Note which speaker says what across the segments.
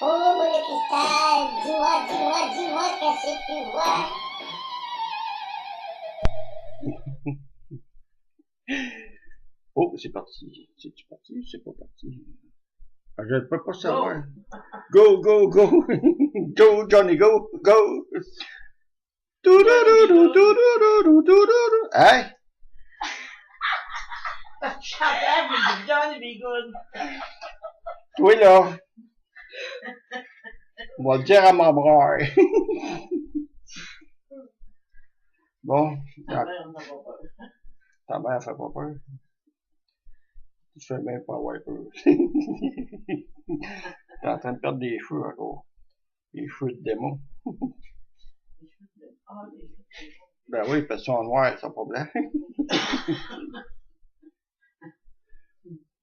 Speaker 1: Oh, le cristal, dis-moi, qu'est-ce que tu vois?
Speaker 2: Oh, c'est parti. C'est-tu parti? C'est pas parti. Ah, je ne peux pas savoir. Go, go, go. Go, Johnny, go, go. Hein?
Speaker 3: Johnny be good.
Speaker 2: Toi, là. On va le dire à mon bras. Bon.
Speaker 3: Ta mère n'a pas peur.
Speaker 2: Ta mère fait pas peur. Tu fais même pas avoir peur. T'es en train de perdre des cheveux encore. Des cheveux de démon. Ben oui, parce qu'ils sont noirs, ils sont pas blancs.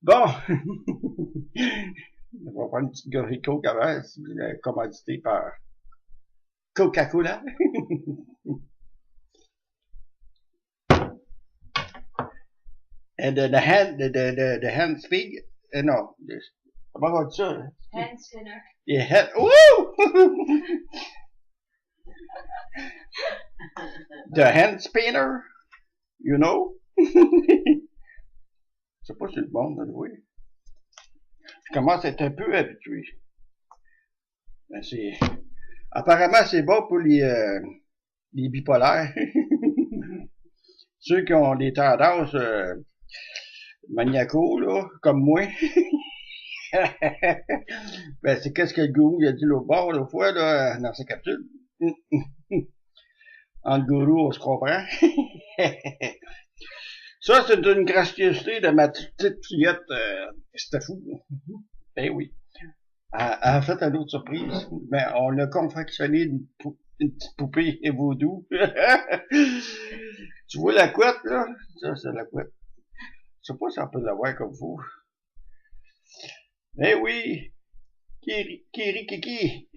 Speaker 2: Bon. On va prendre une petite gorille Coke avant, commandité par Coca-Cola. And the hand speak, no, comment on dit ça?
Speaker 4: Hand spinner.
Speaker 2: Yeah, hand, woo! The hand spinner, you know? C'est pas si le monde, oui. Je commence à être un peu habitué. Ben apparemment, c'est bon pour les bipolaires. Ceux qui ont des tendances maniacaux, là, comme moi. Ben, c'est qu'est-ce que le gourou il a dit l'autre bord, l'autre fois, là, dans sa capsule. En gourou, on se comprend. Ça, c'est une gracieuseté de ma petite fillette, c'était fou. Ben oui. Elle a fait une autre surprise. Ben, on a confectionné une petite poupée vaudou. Tu vois la couette, là? Ça, c'est la couette. Je sais pas si on peut l'avoir comme vous. Eh oui! Kiri, kiki!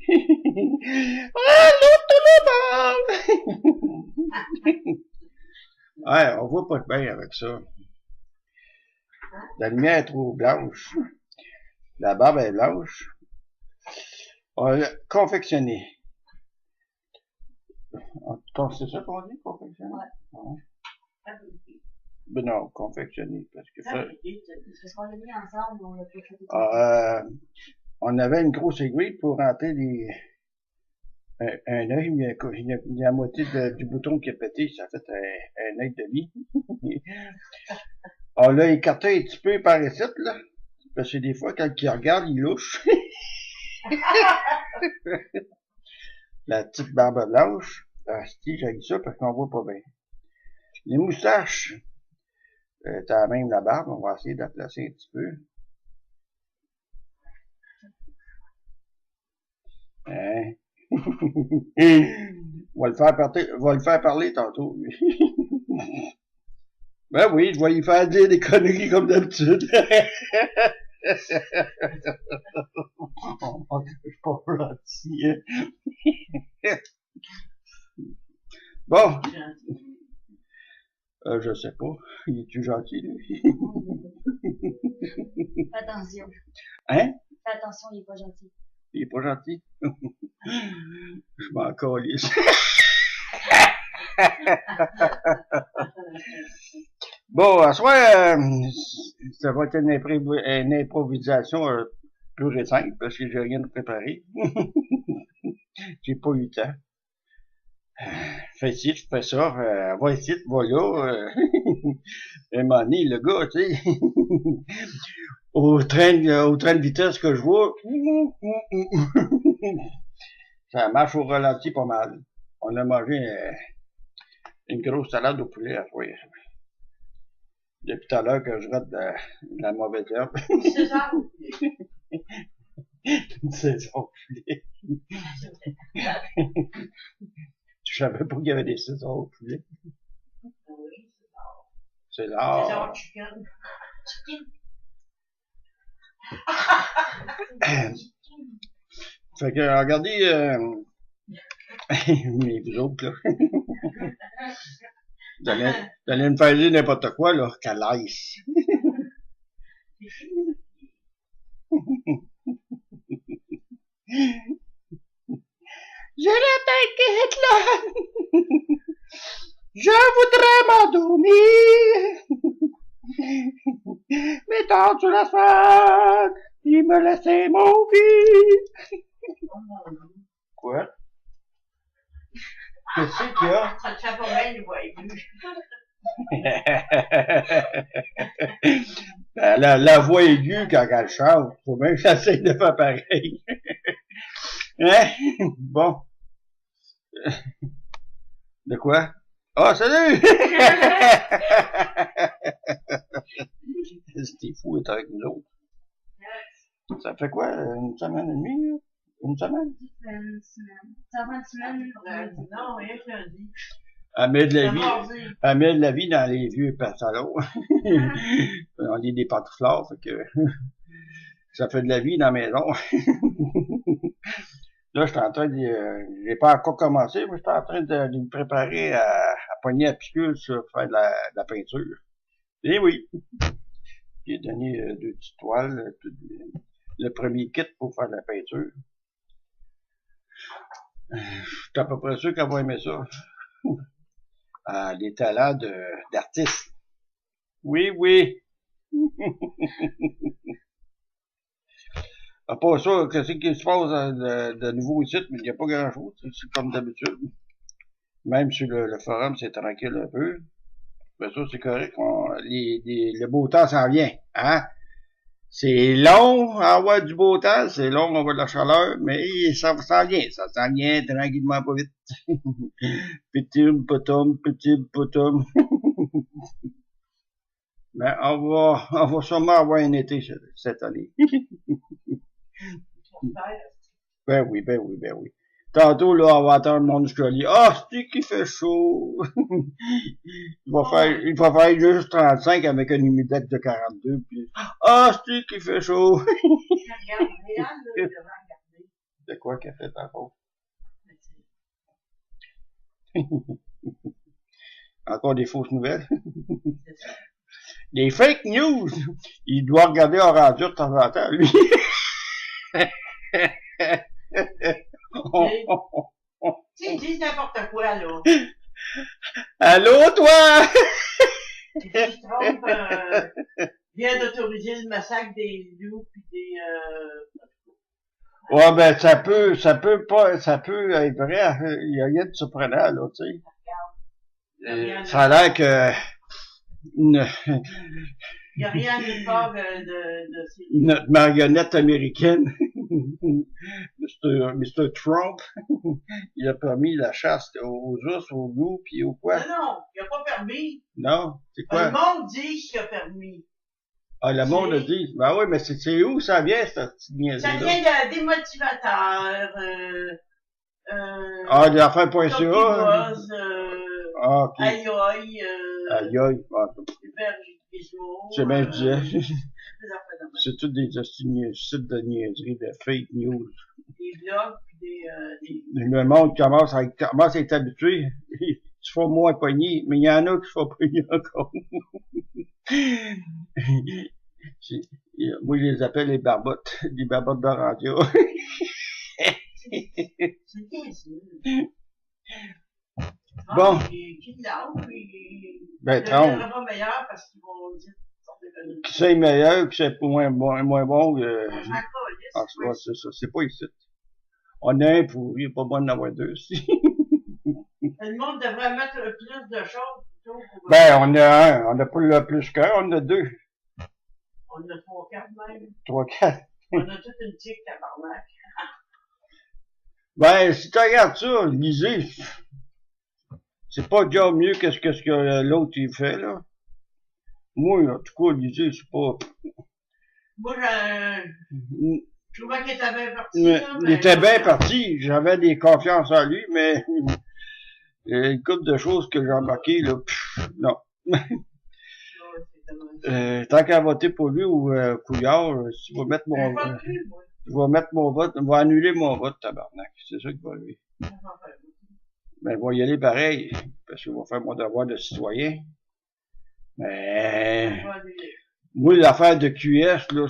Speaker 2: Allô, tout le monde! Ouais, on voit pas de bien avec ça. La lumière est trop blanche. La barbe est blanche. On l'a confectionné. C'est ça qu'on dit, confectionné?
Speaker 4: Ouais.
Speaker 2: Ben non, confectionné, parce que ça...
Speaker 4: Parce qu'on l'a mis ensemble, on l'a pas fait.
Speaker 2: On avait une grosse aiguille pour rentrer un œil, mais il y a la moitié du bouton qui a pété, ça a fait un œil de demi. On l'a écarté un petit peu par ici, là. Parce que des fois, quand il regarde, il louche. La petite barbe blanche. Ah, si, j'ai ça parce qu'on voit pas bien. Les moustaches. T'as même la barbe, on va essayer de la placer un petit peu. Hein? On va le faire parler tantôt. Ben oui, je vais lui faire dire des conneries comme d'habitude. Je suis pas gentil. Bon. Je sais pas. Il est-tu gentil, lui?
Speaker 4: Fais attention.
Speaker 2: Hein?
Speaker 4: Fais attention, il est pas gentil.
Speaker 2: Il est pas gentil? Je m'en calisse. Bon, à soi, ça va être une improvisation pure et simple, parce que j'ai rien préparé. J'ai pas eu le temps. Fais ci, tu fais ça, va ici, va là. Un moment donné, le gars, tu sais, au train de vitesse que je vois, ça marche au ralenti pas mal. On a mangé une grosse salade au poulet à soir. Depuis tout à l'heure que je rate de la mauvaise herbe.
Speaker 3: C'est ça.
Speaker 2: Une saison au poulet. Je savais pas qu'il y avait des saisons au poulet.
Speaker 3: Oui,
Speaker 2: C'est
Speaker 3: c'est
Speaker 2: rare.
Speaker 3: ça, chicken.
Speaker 2: Fait que, regardez, mais vous autres, là. Vous allez me faire dire n'importe quoi, là, qu'à l'aise. J'ai la tête qui est là. Je voudrais m'endormir. Mais tant sur la salle, il me laissait mon vie. Quoi? Qu'est-ce qu'il y a?
Speaker 3: Ça te fait pas bien, les voix aiguës.
Speaker 2: La voix aiguë quand elle chante, faut bien que j'essaie de faire pareil. Hein? Bon. De quoi? Ah, salut! C'était fou d'être avec nous autres. Ça fait quoi? Une semaine et demie? Là? Une semaine?
Speaker 4: Une semaine. Ça va une semaine?
Speaker 3: Non, rien que lundi.
Speaker 2: Elle met de la
Speaker 3: C'est
Speaker 2: vie.
Speaker 3: mardi.
Speaker 2: Elle met de la vie dans les vieux salons. On est des pantouflards, fait que ça fait de la vie dans la maison. Là, je suis en train de, j'ai pas encore commencé, mais je suis en train de me préparer à pogner la piqûre sur faire de la peinture. Et oui. J'ai donné 2 petites toiles, le premier kit pour faire de la peinture. Je suis à peu près sûr qu'elle va aimer ça. Les talents d'artiste. Oui, oui. À part ça, qu'est-ce qui se passe de nouveau ici? Mais il n'y a pas grand-chose. C'est comme d'habitude. Même sur le forum, c'est tranquille un peu. Mais ça, c'est correct. Le beau temps s'en vient. Hein? C'est long à avoir du beau temps. C'est long à avoir de la chaleur. Mais ça s'en vient. Ça s'en vient tranquillement pas vite. Petit potum, petit potum. Mais on va sûrement avoir un été cette année. Ben oui, ben oui, ben oui. Tantôt, là, on va attendre mon escalier. Ah, c'est qu'il fait chaud. il va faire juste 35 avec une humidité de 42. Puis, ah, c'est qu'il fait chaud.
Speaker 3: Regarde, Réal, là, devrait regarder.
Speaker 2: De quoi qu'elle fait encore? Encore des fausses nouvelles?
Speaker 3: C'est ça.
Speaker 2: Des fake news! Il doit regarder en radio de temps en temps, lui.
Speaker 3: Tu sais, ils disent n'importe quoi, là.
Speaker 2: Allô, toi?
Speaker 3: Ils disent Trump vient d'autoriser le massacre des loups pis des...
Speaker 2: Ouais, ben, ça peut être vrai. Il y a rien de surprenant, là, tu sais. Ça a l'air que,
Speaker 3: Il n'y a rien de part de ces...
Speaker 2: notre marionnette américaine, Mr. Trump, il a permis la chasse aux ours, aux loups, puis aux quoi?
Speaker 3: Non, il n'a pas permis.
Speaker 2: Non? C'est quoi?
Speaker 3: Le monde dit qu'il a permis.
Speaker 2: Ah, le monde a dit. Ben oui, mais c'est où ça vient, cette petite niaiserie-là?
Speaker 3: Ça vient des motivateurs,
Speaker 2: Ah, de l'affaire.ca?
Speaker 3: Buzz,
Speaker 2: Ah, ok.
Speaker 3: aïe aïe,
Speaker 2: Aïe aïe. Ah,
Speaker 3: Hubert Gizmo.
Speaker 2: c'est bien, je disais.
Speaker 3: des affaires de même.
Speaker 2: C'est tous des sites de niaiseries, de fake news.
Speaker 3: Des blogs, puis des...
Speaker 2: Le monde commence à être habitué. Ils se font moins pogner, mais il y en a qui se font pogner encore. Moi, je les appelle les barbottes de radio.
Speaker 3: C'est bien ça.
Speaker 2: Bon.
Speaker 3: Qui lâche, puis...
Speaker 2: Ben,
Speaker 3: le
Speaker 2: Trump.
Speaker 3: sera pas meilleur parce qu'ils vont dire toutes sortes de conneries.
Speaker 2: Qui c'est meilleur, qui c'est moins bon,
Speaker 3: On s'en
Speaker 2: ah,
Speaker 3: calisse,
Speaker 2: c'est ça, c'est pas ici. On a un pourri, il est pas bon d'en avoir deux aussi.
Speaker 3: Le monde devrait mettre plus de choses plutôt pour...
Speaker 2: Ben, on a un, on n'a pas le plus qu'un, on a deux.
Speaker 3: On a 3-4 même.
Speaker 2: 3, 4.
Speaker 3: On a toute une tique tabarnak.
Speaker 2: Ben, si tu regardes ça, lisez. C'est pas déjà mieux que ce que l'autre il fait, là. Moi, en tout cas, lisez, c'est pas...
Speaker 3: Moi, je trouvais qu'il était bien parti. Là,
Speaker 2: Il était bien parti, j'avais des confiances en lui, mais une couple de choses que j'ai remarquées, là, non. Tant qu'à voter pour lui ou Couillard, si je vais mettre mon vote, je vais annuler mon vote, tabarnak. C'est ça qu'il va lui. Ben, je vais y aller pareil, parce que je vais faire mon devoir de citoyen. Mais, moi, l'affaire de QS, là,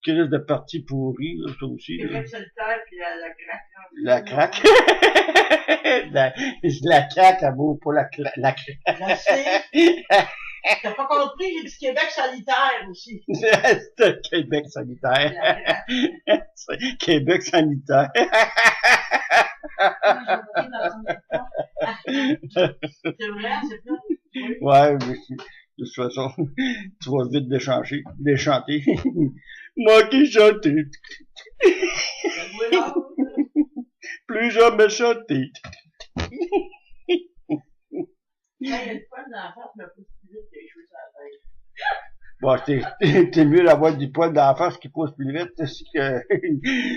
Speaker 2: crise de parti pourri, là, ça aussi. Là.
Speaker 3: Québec solitaire, puis
Speaker 2: La craque. la craque, elle vaut pas la craque.
Speaker 3: Je sais. T'as pas compris, j'ai dit Québec solitaire aussi.
Speaker 2: C'est Québec sanitaire. Québec sanitaire.
Speaker 3: C'est vrai, c'est ça? Oui.
Speaker 2: Ouais, mais de toute façon, tu vas vite déchanter. Moi qui chantais, plus jamais chanter.
Speaker 3: Quand il y a une fois dans la face, me pousse plus vite que les cheveux sur la tête.
Speaker 2: Bon, t'es mieux d'avoir du poil dans la face qui pousse plus vite, c'est que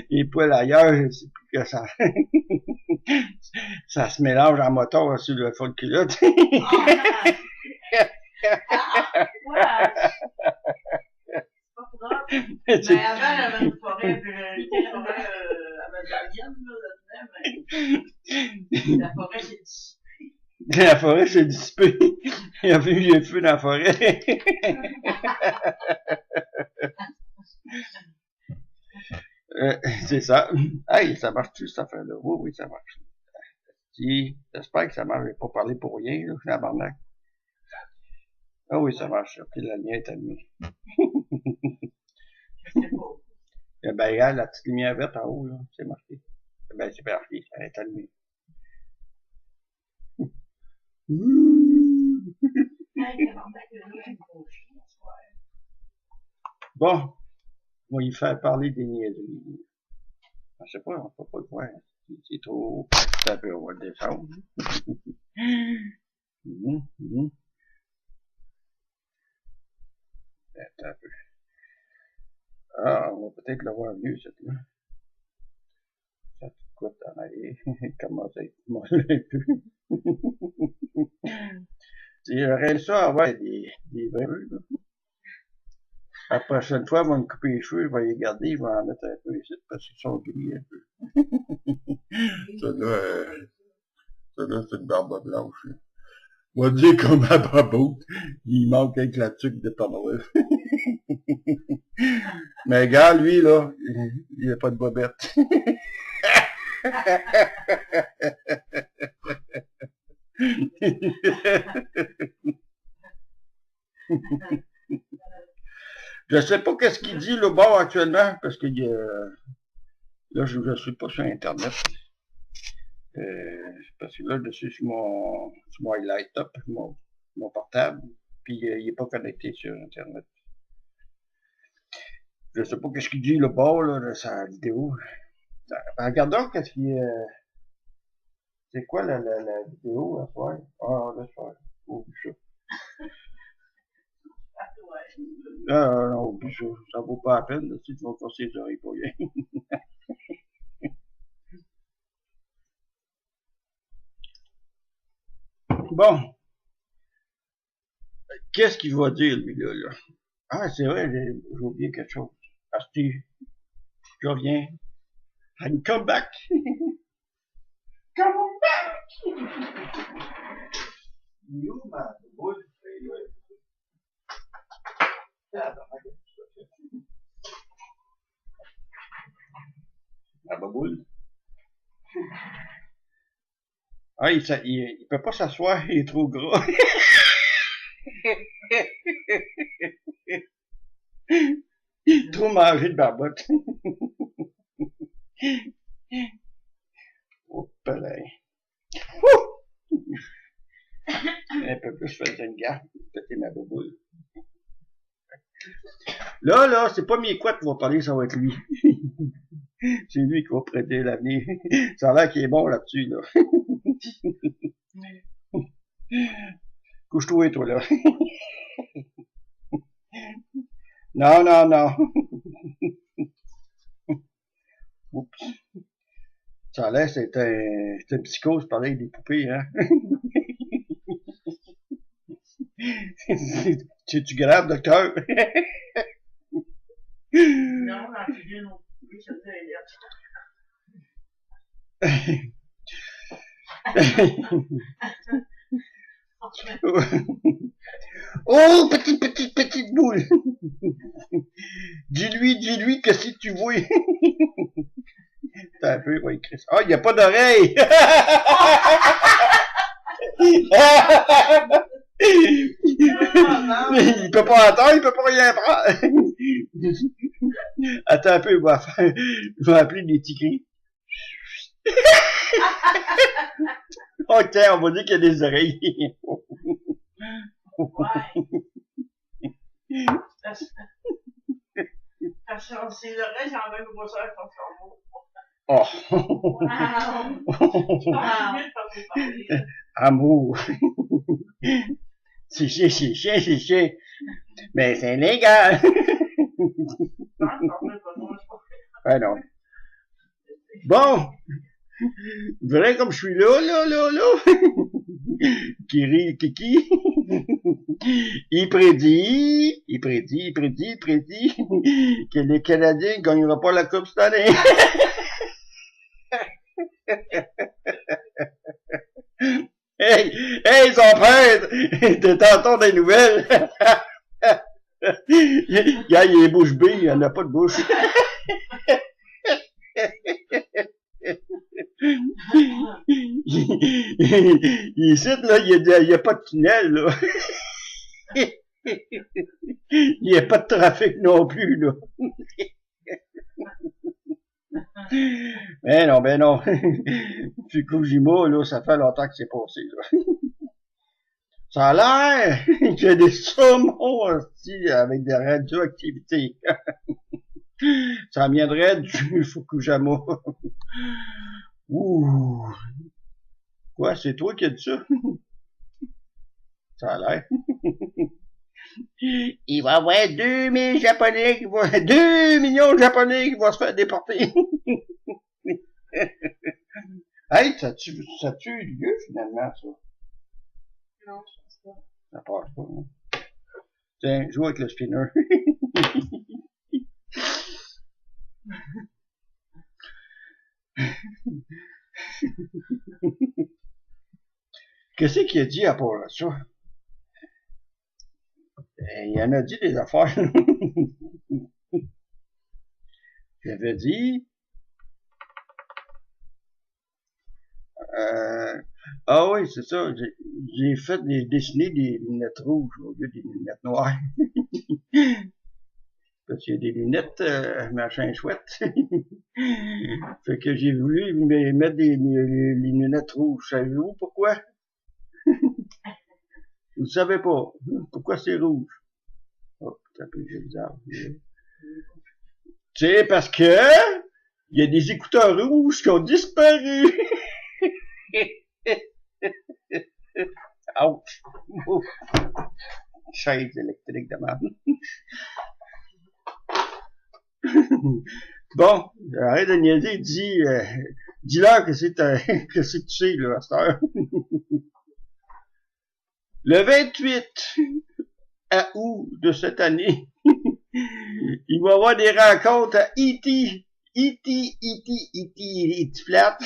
Speaker 2: les poils ailleurs, c'est plus que ça. Ça se mélange en moteur sur le fond de culotte.
Speaker 3: Voilà. C'est pas grave. Mais avant, j'avais une forêt, puis une forêt amazonienne, là, la forêt s'est dissipée.
Speaker 2: La forêt s'est dissipée. Il y avait eu le feu dans la forêt. C'est ça. Hey, ça marche-tu, cette affaire-là? Oui, oui, ça marche. Si, j'espère que ça marche. Je vais pas parler pour rien, là, la barnaque. Ah oui, ça marche. Ok, la lumière est allumée.
Speaker 3: Je sais pas.
Speaker 2: Ben, regarde, la petite lumière verte en haut, là, c'est marqué. Ben, c'est marqué, elle est allumée. Bon, on va y faire parler des niaiseries. Je sais pas, on peut pas le voir. C'est trop... Ça peut, on va le descendre. Attends un peu. Ah, on va peut-être l'avoir mieux, cette là. Ça te coûte en aller. Comment ça être molle un peu. J'aurais ça avoir des vrais cheveux, là. La prochaine fois, on va me couper les cheveux, je vais les garder, je vais en mettre un peu ici, parce qu'ils sont gris un peu. Ça là, c'est une barbe blanche. On va dire comme à Baboute, il manque avec la tuque de Pamela. Mais gars, lui, là, il a pas de bobette. Je sais pas qu'est-ce qu'il dit le bord actuellement, parce que là, je suis pas sur Internet. Parce que là, je suis sur mon laptop, mon portable, puis il est pas connecté sur Internet. Je sais pas qu'est-ce qu'il dit le bord, là, de sa vidéo. Regardons qu'est-ce qu'il c'est quoi la vidéo à soir? Ah, là, soir. Oublie ça. Ah, non, oublie ça. Ça vaut pas la peine, là, si tu vas passer les oreilles pour rien. Bon. Qu'est-ce qu'il va dire, lui, là? Ah, c'est vrai, j'ai oublié quelque chose. Asti, je reviens. And come back. Come back. You, man, boy. La baboule. Ah, il peut pas s'asseoir, il est trop gras. Trop mangé de barbotte. Oh, palais. Un peu plus, je faisais une gaffe. Péter ma baboule. Là, c'est pas mes couettes qui vont parler, ça va être lui. C'est lui qui va prêter l'avenir. Ça a l'air qu'il est bon là-dessus, là. Couche-toi, toi, là. Non. Oups. Ça a l'air, c'est un psychose, pareil, des poupées, hein. Tu grave, docteur?
Speaker 3: Non, l'antivieux non plus, ça fait
Speaker 2: Oh, petite boule! Dis-lui, qu'est-ce que tu vois? T'as un peu, ouais, Chris. Ah, il n'y a pas d'oreille! Il peut pas entendre, il peut pas rien prendre. Attends un peu, je vais appeler les tigris. Ok, on va dire qu'il y a des oreilles.
Speaker 3: Parce que c'est l'oreille, c'est en même grosseur que ton cerveau.
Speaker 2: Oh. Amour. C'est chier. Mais c'est légal. Ah non. Bon. Vrai comme je suis là. Kiki. Il prédit que les Canadiens ne gagneront pas la Coupe cette année. Hey, son père! T'entends des nouvelles? Il est bouche bée, il n'a pas de bouche. Ici, là, il n'y a pas de tunnel, là. Il n'y a pas de trafic non plus, là. Ben non. Fukushima, là, ça fait longtemps que c'est passé, là. Ça a l'air qu'il y a des saumons aussi avec des radioactivités. Ça viendrait du Fukushima. Ouh. Quoi, c'est toi qui as dit ça? Ça a l'air. Il va y avoir 2 millions de Japonais qui vont se faire déporter. Hey, ça a-tu eu lieu finalement, ça?
Speaker 4: Non, je pense pas.
Speaker 2: Ça passe pas, hein? Tiens, joue avec le spinner. Qu'est-ce qu'il a dit à part ça? Il en a dit des affaires. J'avais dit... Ah oui, c'est ça. J'ai fait dessiner des lunettes rouges au lieu des lunettes noires. Parce qu'il y a des lunettes machin chouette. Fait que j'ai voulu mettre les lunettes rouges. Savez-vous pourquoi? Vous ne savez pas. Pourquoi c'est rouge? Oh, putain, j'ai bizarre. Tu sais, parce que il y a des écouteurs rouges qui ont disparu. Ouch. Chaise électrique de merde. Bon, arrête de niaiser, dis-leur que que c'est tu sais, là, à cette heure. Le 28 août de cette année, il va y avoir des rencontres à E.T. Flat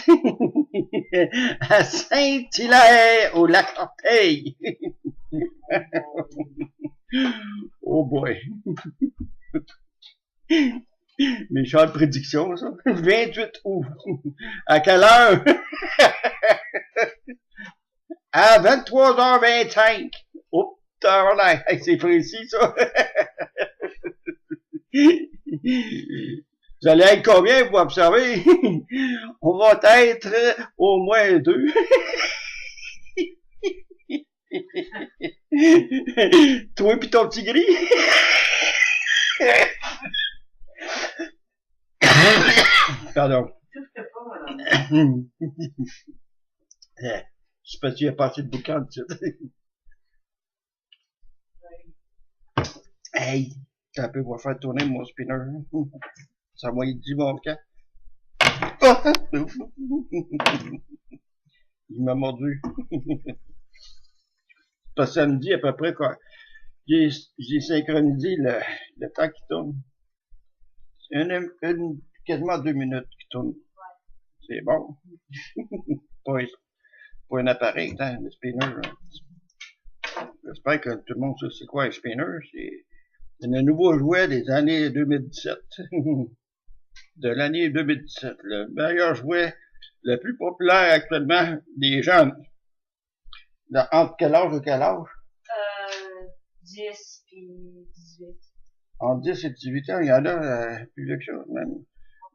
Speaker 2: à Saint-Hilaire au lac Orteil. Oh boy. Méchante prédiction, ça. 28 août. À quelle heure? À 23h25. Oh, c'est précis, ça. Vous allez être combien, vous observez? On va être au moins 2. Toi pis ton petit gris. Pardon. C'est parce qu'il y a pas assez de boucan dessus. Hey, t'as un peu pour faire tourner mon spinner. Ça m'a dit mon boucan. Il m'a mordu. Parce que ça me dit à peu près quoi. J'ai synchronisé le temps qui tourne. Quasiment 2 minutes qui tourne. C'est bon. Pour un appareil, hein, le spinner. J'espère que tout le monde sait c'est quoi un spinner. C'est le nouveau jouet des années 2017. De l'année 2017. Le meilleur jouet, le plus populaire actuellement des jeunes. Entre quel âge et quel âge?
Speaker 4: 10 puis 18.
Speaker 2: Entre 10 et 18 ans, il y en a plus vieux que ça.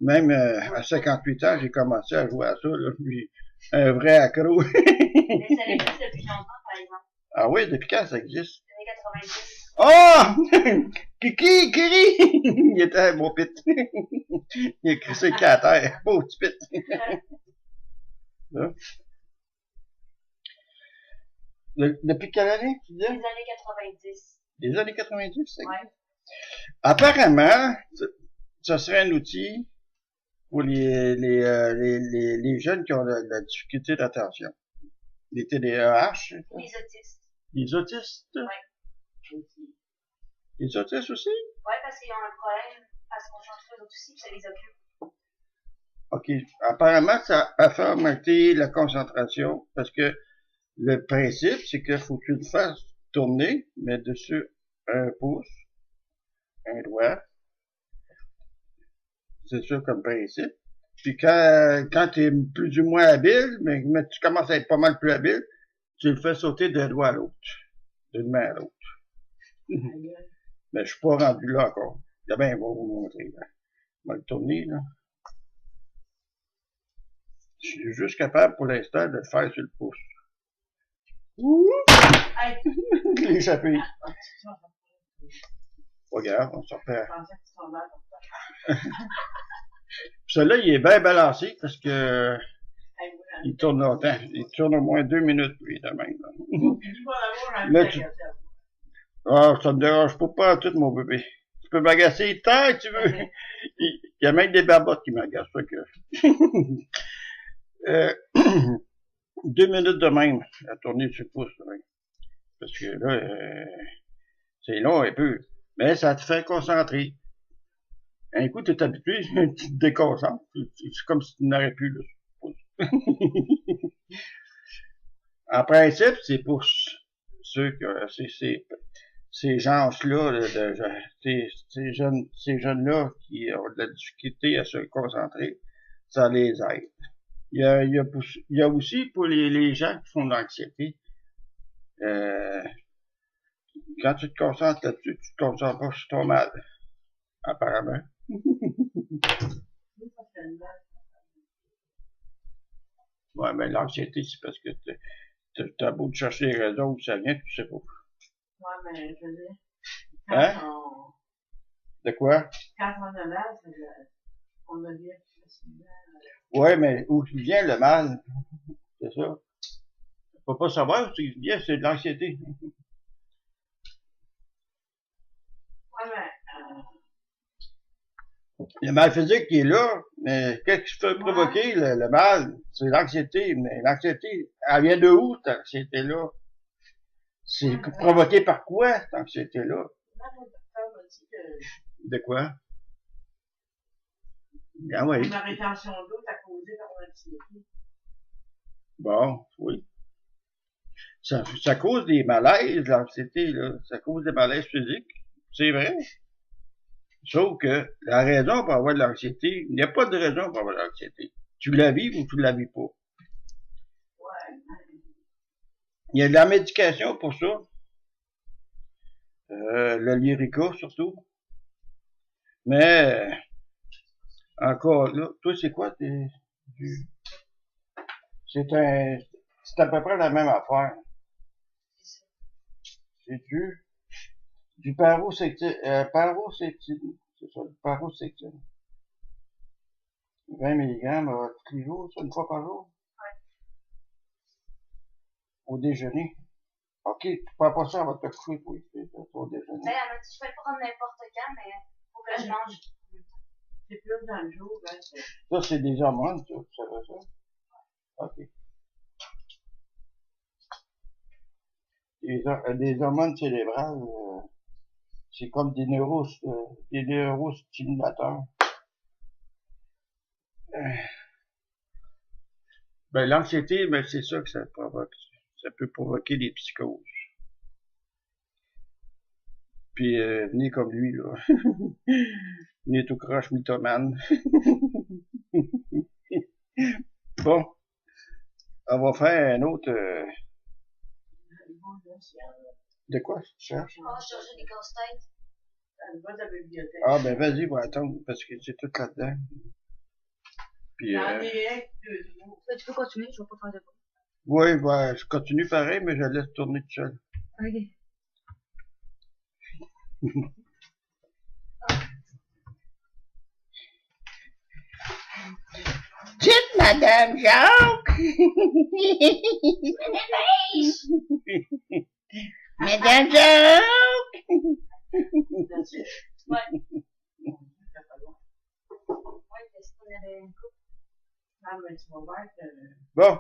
Speaker 2: Même à 58 ans, j'ai commencé à jouer à ça. Là, puis un vrai accro.
Speaker 4: Mais ça existe depuis longtemps, par exemple.
Speaker 2: Ah oui, depuis quand ça existe?
Speaker 4: Les années 90.
Speaker 2: Oh! Kiki! Kiri! Il était un beau pit. Il a crissé le à terre. Beau petit pit. Là. Depuis quelle année, tu disais?
Speaker 4: Les années 90.
Speaker 2: Les années 90, c'est
Speaker 4: Ouais.
Speaker 2: Apparemment, ça serait un outil pour les jeunes qui ont de la difficulté d'attention. Les TDAH,
Speaker 4: Les autistes.
Speaker 2: les autistes.
Speaker 4: Ouais.
Speaker 2: Les autistes aussi?
Speaker 4: Ouais, parce qu'ils ont un problème à se concentrer eux autres aussi, puis ça les occupe.
Speaker 2: OK. Apparemment, ça a fait augmenter la concentration parce que le principe, c'est qu'il faut que tu le fasses tourner, mais dessus un pouce, un doigt. C'est ça comme principe. Puis quand tu es plus ou moins habile, mais tu commences à être pas mal plus habile, tu le fais sauter d'un doigt à l'autre. D'une main à l'autre. Mais je suis pas rendu là encore. Demain, on va vous montrer. Là. On va le tourner, là. Je suis juste capable pour l'instant de le faire sur le pouce.
Speaker 3: Hey,
Speaker 2: L'échapper. Pas grave, on s'en fait.
Speaker 3: je pensais que tu tombais à ton
Speaker 2: Celui-là, il est bien balancé parce que
Speaker 3: Hey,
Speaker 2: il tourne longtemps. Il tourne au moins 2 minutes, lui, de même. Là. Là, tu- Ah, ça me dérange pas tout, mon bébé. Tu peux m'agacer tant que tu veux. Il y a même des barbottes qui m'agacent. Fait que... 2 minutes de même à tourner sur le pouce. Là. Parce que là, c'est long un peu. Mais ça te fait concentrer. Un coup, tu es habitué, tu te déconcentres. C'est comme si tu n'aurais plus le pouce. En principe, c'est pour ceux que ces gens-là, ces jeunes-là qui ont de la difficulté à se concentrer, ça les aide. Il y a aussi pour les gens qui font de l'anxiété, quand tu te concentres là-dessus, tu te concentres pas sur ton mal, apparemment. Ouais, mais l'anxiété, c'est parce que t'as beau de chercher les raisons où ça vient, tu sais pas.
Speaker 3: Ouais, mais je veux dire,
Speaker 2: Hein? De quoi?
Speaker 3: quand on a mal, on devient plus facilement.
Speaker 2: Ouais, mais où vient le mal? C'est ça. Faut pas savoir où il vient, c'est de l'anxiété.
Speaker 3: Ouais, mais,
Speaker 2: Le mal physique qui est là, mais qu'est-ce qui peut provoquer le mal? C'est l'anxiété. Mais l'anxiété, elle vient de où, cette anxiété-là? C'est provoqué par quoi, cette anxiété-là?
Speaker 3: là, mon docteur m'a dit que
Speaker 2: De quoi? Ah oui.
Speaker 3: ma rétention d'eau t'a causé par l'anxiété.
Speaker 2: Bon, oui. Ça cause des malaises, l'anxiété, là. Ça cause des malaises physiques. C'est vrai. Sauf que la raison pour avoir de l'anxiété, il n'y a pas de raison pour avoir de l'anxiété. Tu la vis ou tu la vis pas.
Speaker 3: Ouais.
Speaker 2: Il y a de la médication pour ça. Le Lyrica, surtout. Mais, encore là, toi, c'est quoi? C'est à peu près la même affaire. Du paroxétine, c'est ça, du paroxétine. 20 mg tous les jours, ça, une fois par jour?
Speaker 4: Ouais.
Speaker 2: Au déjeuner. OK, tu prends pas ça avant de te coucher, oui, c'est ça, au déjeuner.
Speaker 4: Tu sais, elle m'a dit, je peux le prendre n'importe quand, mais faut que je mange.
Speaker 3: C'est plus dans le jour, là.
Speaker 2: Ça, c'est des hormones, ça, tu savais ça? OK. Des hormones cérébrales, c'est comme des neurostimulateurs. Ben, l'anxiété, ben, c'est ça que ça provoque. Ça peut provoquer des psychoses. Puis venez comme lui, là. Venez tout croche mythomane. Bon, on va faire un autre... De quoi tu cherches?
Speaker 4: On va chercher des casse-têtes.
Speaker 2: Ah, ben vas-y, va attendre, parce que c'est tout là-dedans. Puis,
Speaker 3: Il y en a un, deux, trois.
Speaker 4: Tu peux continuer, je vais pas faire de bruit.
Speaker 2: oui, ben, je continue pareil, mais je laisse tourner tout seul.
Speaker 4: Ok.
Speaker 2: Dites, Madame Jacques! Madame Jacques!
Speaker 4: Ouais. Ouais, parce qu'on avait une coupe.
Speaker 3: Ah, mais tu vas voir que...
Speaker 2: Bon,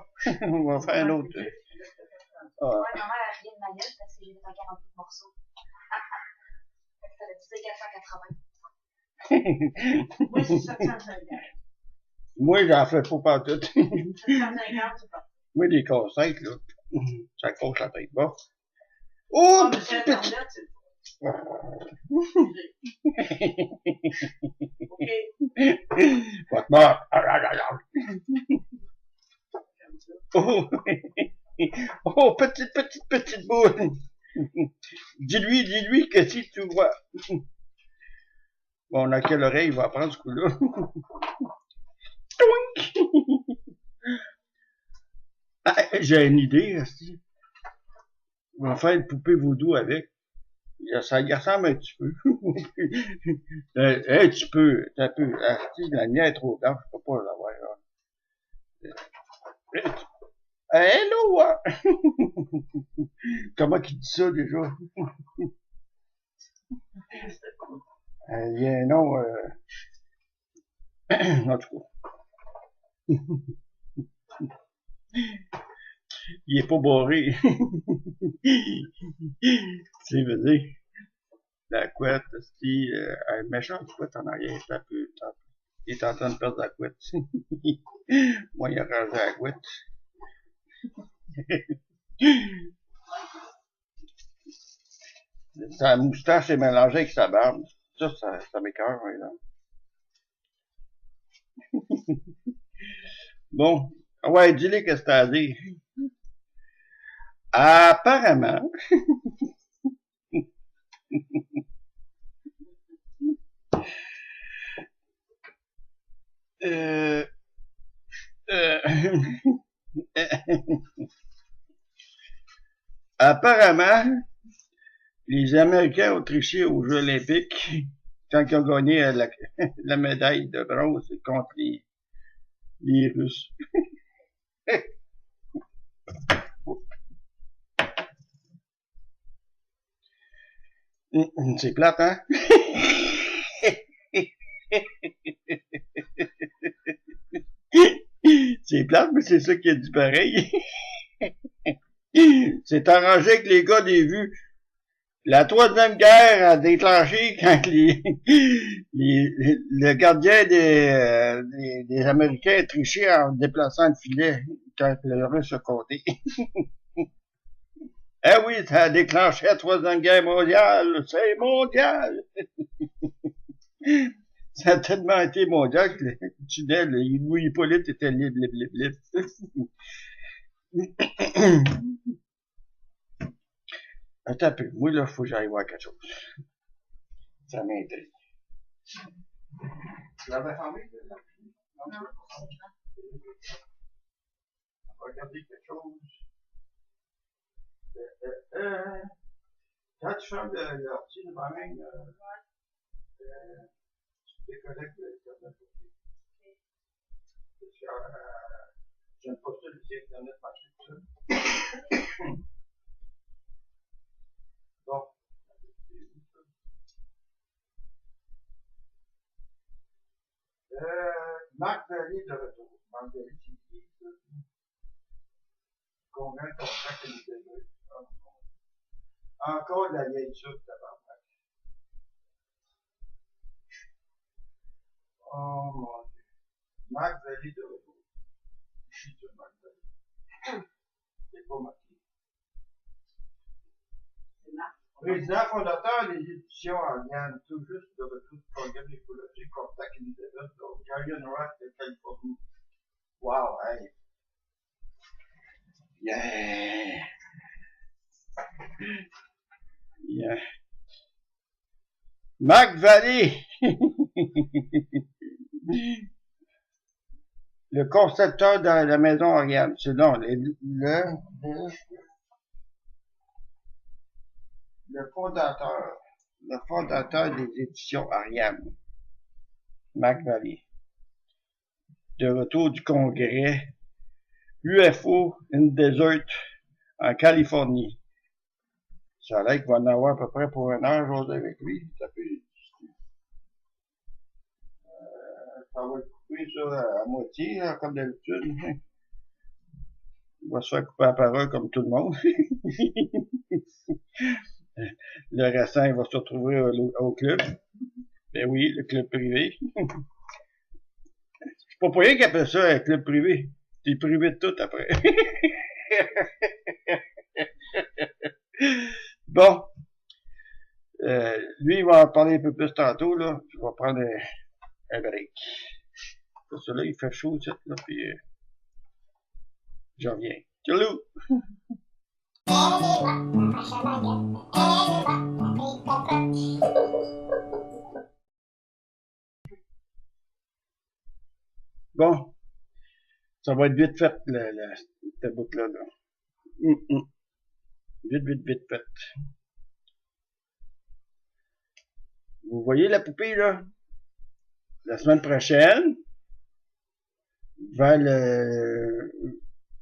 Speaker 2: on va faire un autre. Ah.
Speaker 4: Ouais, ma mère a rien de ma gueule parce que j'ai fait un 48 morceaux. Fait que t'avais dit 480.
Speaker 3: Moi, c'est 750.
Speaker 2: Moi, j'en fais pas partout.
Speaker 3: 750, c'est pas.
Speaker 2: Moi, des cassettes, là, ça coche la tête. Bon. Oh,
Speaker 3: Ah, mais
Speaker 2: petit,
Speaker 3: sur
Speaker 2: petit.
Speaker 3: Internet, c'est OK.
Speaker 2: Votre mort. Oh, oh, petite boule. Dis-lui que si tu vois. Bon, on a quelle oreille il va prendre ce coup-là? Ah, j'ai une idée, aussi. On va faire une poupée vaudou avec. Ça y ressemble un petit peu. Un petit peu, un peu. Ah, la mienne est trop grande, je peux pas l'avoir. Hello! Hein? Comment qu'il dit ça déjà? Il y a un nom, en tout cas. Il est pas barré. C'est vrai. La couette, c'est un méchant couette en arrière, un peu. Il est en train de perdre la couette. Moi, il a rangé la couette. Sa moustache est mélangée avec sa barbe. Ça m'écoeure, là. Bon. Ouais, dis-le qu'est-ce que t'as à dire. Apparemment. Apparemment, les Américains ont triché aux Jeux Olympiques quand ils ont gagné la médaille de bronze contre les Russes. C'est plate, hein? C'est plate, mais c'est ça qui a dit pareil. C'est arrangé avec les gars des vues. La troisième guerre a déclenché quand le gardien des Américains a triché en déplaçant le filet quand le Russe a compté. Eh oui, ça a déclenché la troisième guerre mondiale. C'est mondial. Ça a tellement été mondial que le tunnel, Louis Hippolyte était libre. Attends un peu. Moi, là, faut que j'aille voir quelque chose. Ça m'intrigue. Tu l'avais fermé? Non, c'est grand. On va regarder quelque chose. Quand tu fermes l'ordi de moi-même, tu déconnectes l'Internet. Parce que j'aime pas ça, laisser Internet marcher tout seul. Bon. Marc Vallée de retour. Marc Vallée, c'est qui, ça? Combien de contrats que nous avons? Encore de la vieille soupe, tabarnak. Oh mon Dieu. Marc Vallée de retour. Je suis sur Marc Vallée. C'est pas marqué.
Speaker 3: C'est Marc.
Speaker 2: Président fondateur des éditions Ariane, tout juste de retour du programme écologique Contact Internet, donc Ariane Rock de Californie. Wow, hey! Yeah! Yeah! Marc Vallée! Le concepteur de la maison Ariane. C'est donc le fondateur des éditions Ariane. Marc Vallée. De retour du congrès UFO in Desert en Californie. Ça a l'air qu'il va en avoir à peu près pour 1 heure, j'ose avec lui. Ça va être coupé ça à moitié, là, comme d'habitude. Il va se faire couper la parole comme tout le monde. Le restant, il va se retrouver au club. Ben oui, le club privé. C'est pas pour rien qu'ils appellent ça un club privé. T'es privé de tout après. Bon. Lui, il va en parler un peu plus tantôt, là. Je vais prendre un break. Pour cela, il fait chaud, là, puis j'en reviens. Ciao! Bon. Ça va être vite fait, cette bout-là, là. Vite fait. Vous voyez la poupée, là? La semaine prochaine, vers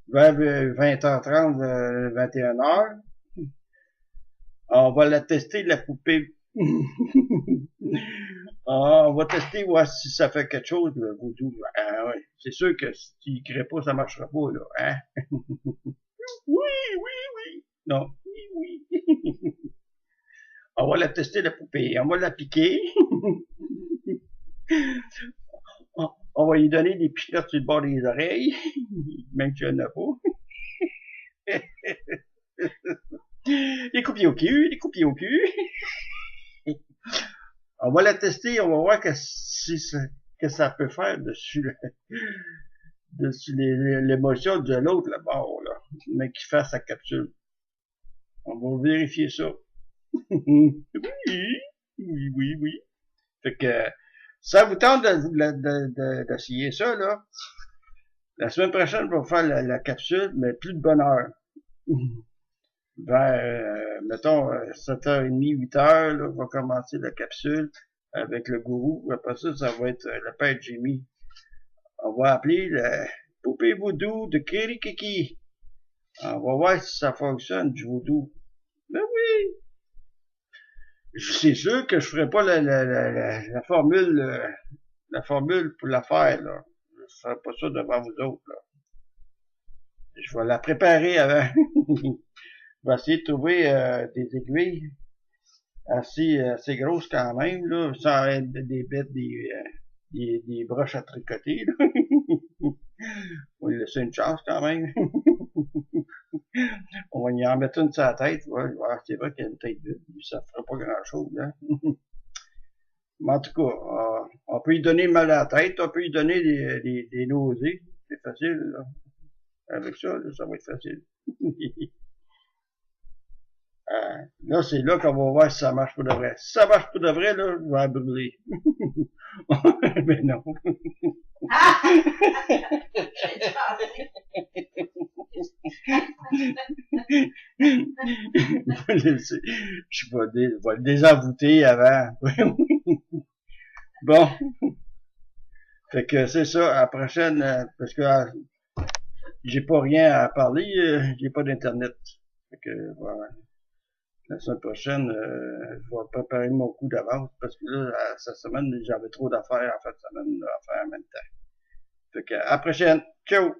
Speaker 2: 20h30, 21h, on va la tester, la poupée. On va tester, voir si ça fait quelque chose, le vaudou. Ah, ouais. C'est sûr que si tu ne crées pas, ça marchera pas, là. Hein? Oui. Non, oui. On va la tester, la poupée. On va la piquer. On va lui donner des piqûres sur le bord des oreilles, même si elle n'en a pas. Des coupiers au cul. On va la tester, on va voir que ça peut faire dessus l'émotion de l'autre là-bas, là, mais qui fasse sa capsule. On va vérifier ça. Oui. Fait que, ça vous tente d'essayer ça, là. La semaine prochaine, on va faire la capsule, mais plus de bonne heure. Vers, mettons, 7h30, 8h, là, on va commencer la capsule avec le gourou. Après ça, ça va être le père Jimmy. On va appeler la poupée voodoo de Kirikiki. On va voir si ça fonctionne, du voodoo. Ben oui! C'est sûr que je ferai pas la formule pour la faire, là. Je ferai pas ça devant vous autres, là. Je vais la préparer avant. Je vais essayer de trouver des aiguilles assez grosses quand même, là, sans être des bêtes, des broches à tricoter, là. On va lui laisser une chance quand même. On va y en mettre une sur la tête. Ouais, c'est vrai qu'il y a une tête vide. Ça fera pas grand chose, hein. Mais en tout cas, on peut lui donner mal à la tête, on peut lui donner des nausées. C'est facile, là. Avec ça, là, ça va être facile. Là, c'est là qu'on va voir si ça marche pour de vrai. Si ça marche pour de vrai, là, je vais la brûler. Mais non. Je vais le désenvoûter avant. Bon. Fait que c'est ça, à la prochaine, parce que j'ai pas rien à parler, j'ai pas d'internet. Fait que voilà. La semaine prochaine, je vais préparer mon coup d'avance parce que là, cette semaine, j'avais trop d'affaires en fin de semaine à faire en même temps. Fait que à la prochaine. Ciao!